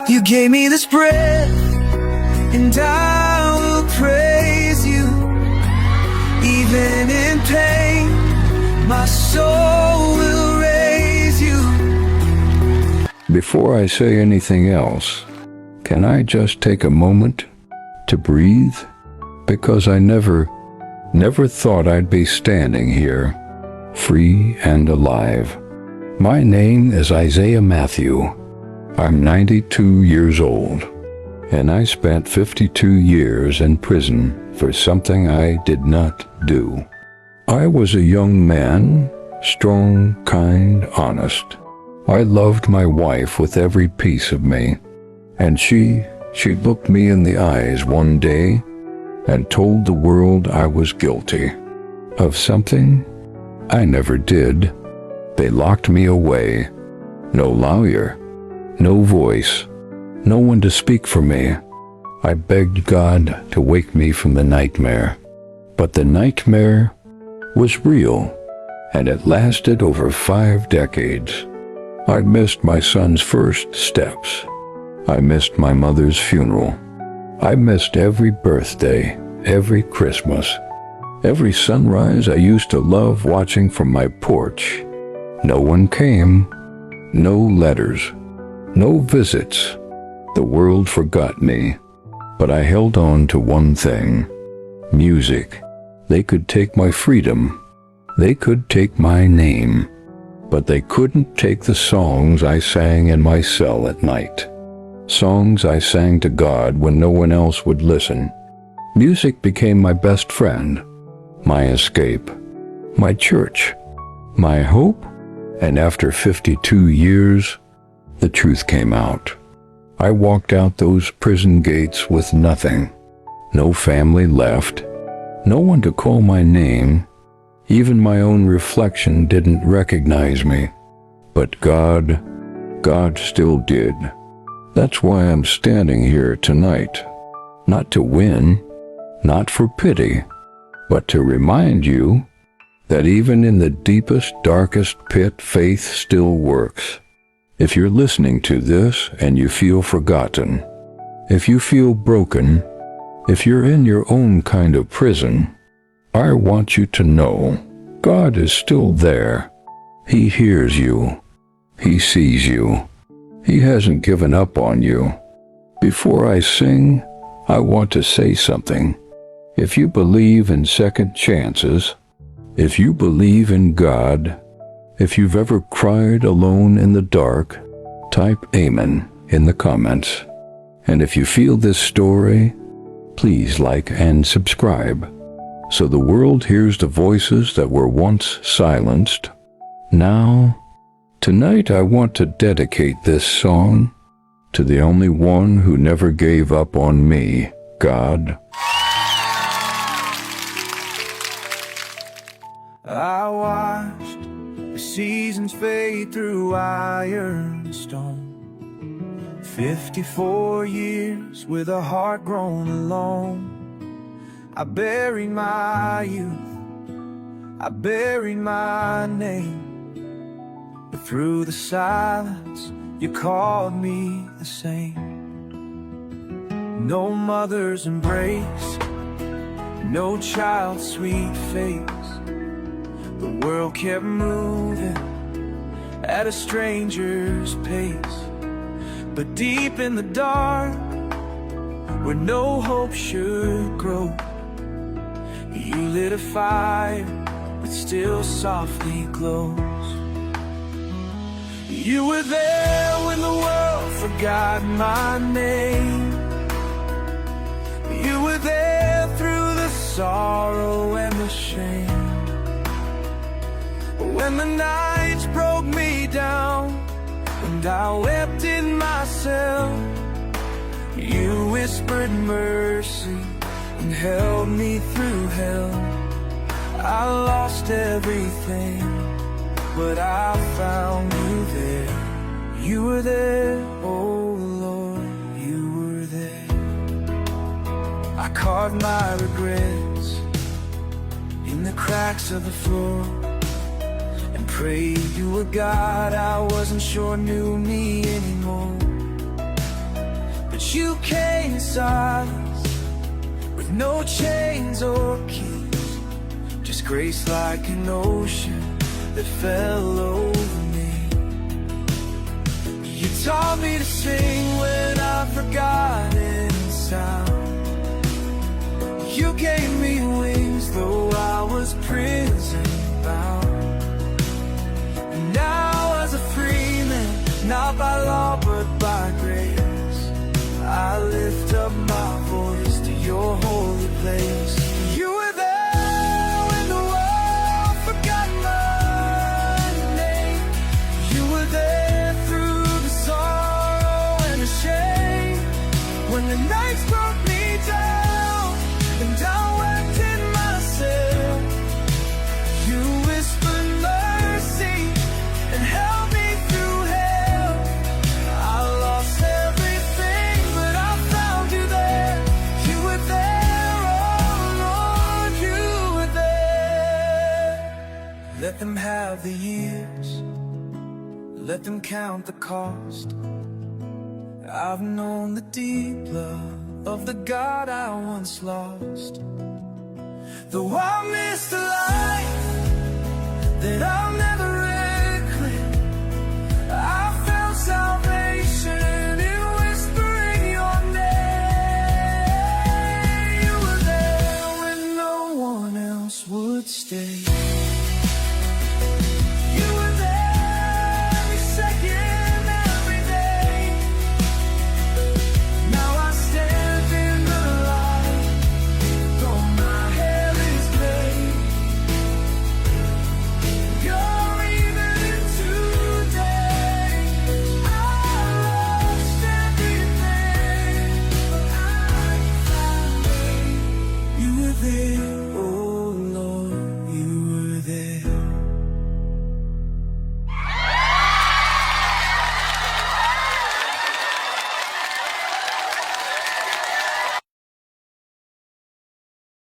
You gave me this breath, and I will praise you. Even in pain, my soul will raise you. Before I say anything else, can I just take a moment to breathe? Because I never thought I'd be standing here, free and alive. My name is Isaiah Matthew. I'm 92 years old, and I spent 52 years in prison for something I did not do. I was a young man, strong, kind, honest. I loved my wife with every piece of me, and she looked me in the eyes one day and told the world I was guilty of something I never did. They locked me away. No lawyer, no voice, no one to speak for me. I begged God to wake me from the nightmare. But the nightmare was real, and it lasted over 5 decades. I missed my son's first steps. I missed my mother's funeral. I missed every birthday, every Christmas, every sunrise I used to love watching from my porch. No one came, no letters, no visits. The world forgot me, but I held on to one thing: music. They could take my freedom. They could take my name, but they couldn't take the songs I sang in my cell at night. Songs I sang to God when no one else would listen. Music became my best friend, my escape, my church, my hope, and after 52 years, the truth came out. I walked out those prison gates with nothing. No family left, no one to call my name. Even my own reflection didn't recognize me. But God still did. That's why I'm standing here tonight. Not to win, not for pity, but to remind you that even in the deepest, darkest pit, faith still works. If you're listening to this and you feel forgotten, if you feel broken, if you're in your own kind of prison, I want you to know God is still there. He hears you. He sees you. He hasn't given up on you. Before I sing, I want to say something. If you believe in second chances, if you believe in God, if you've ever cried alone in the dark, type Amen in the comments. And if you feel this story, please like and subscribe, so the world hears the voices that were once silenced. Now, tonight I want to dedicate this song to the only one who never gave up on me, God. I watched the seasons fade through iron stone. 54 years with a heart grown alone. I buried my youth, I buried my name, but through the silence you called me the same. No mother's embrace, no child's sweet face. The world kept moving at a stranger's pace. But deep in the dark, where no hope should grow, you lit a fire that still softly glows. You were there when the world forgot my name. You were there through the sorrow and the shame. When the nights broke me down and I wept in myself, you whispered mercy and held me through hell. I lost everything, but I found you there. You were there, oh Lord, you were there. I carved my regrets in the cracks of the floor, prayed you were God I wasn't sure knew me anymore. But you came in silence, with no chains or keys, just grace like an ocean that fell over me. You taught me to sing when I've forgotten sound. You gave me wings though I was prison bound. And now as a free man, not by law but by grace, I lift up my voice to your holy place. You were there when the world forgot my name. You were there through the sorrow and the shame, when the nights broke me down and I wept in myself. You whispered mercy and held me through hell. I lost everything, but I found you there. You were there, oh Lord, you were there. Let them have the years, let them count the cost. I've known the deep love of the God I once lost. Though I missed a life that I'll never regret, I found salvation in whispering your name. You were there when no one else would stay. You were there every second, every day. Now I stand in the light, though my hair is gray. You're even today. I lost everything, but I found you. You were there, oh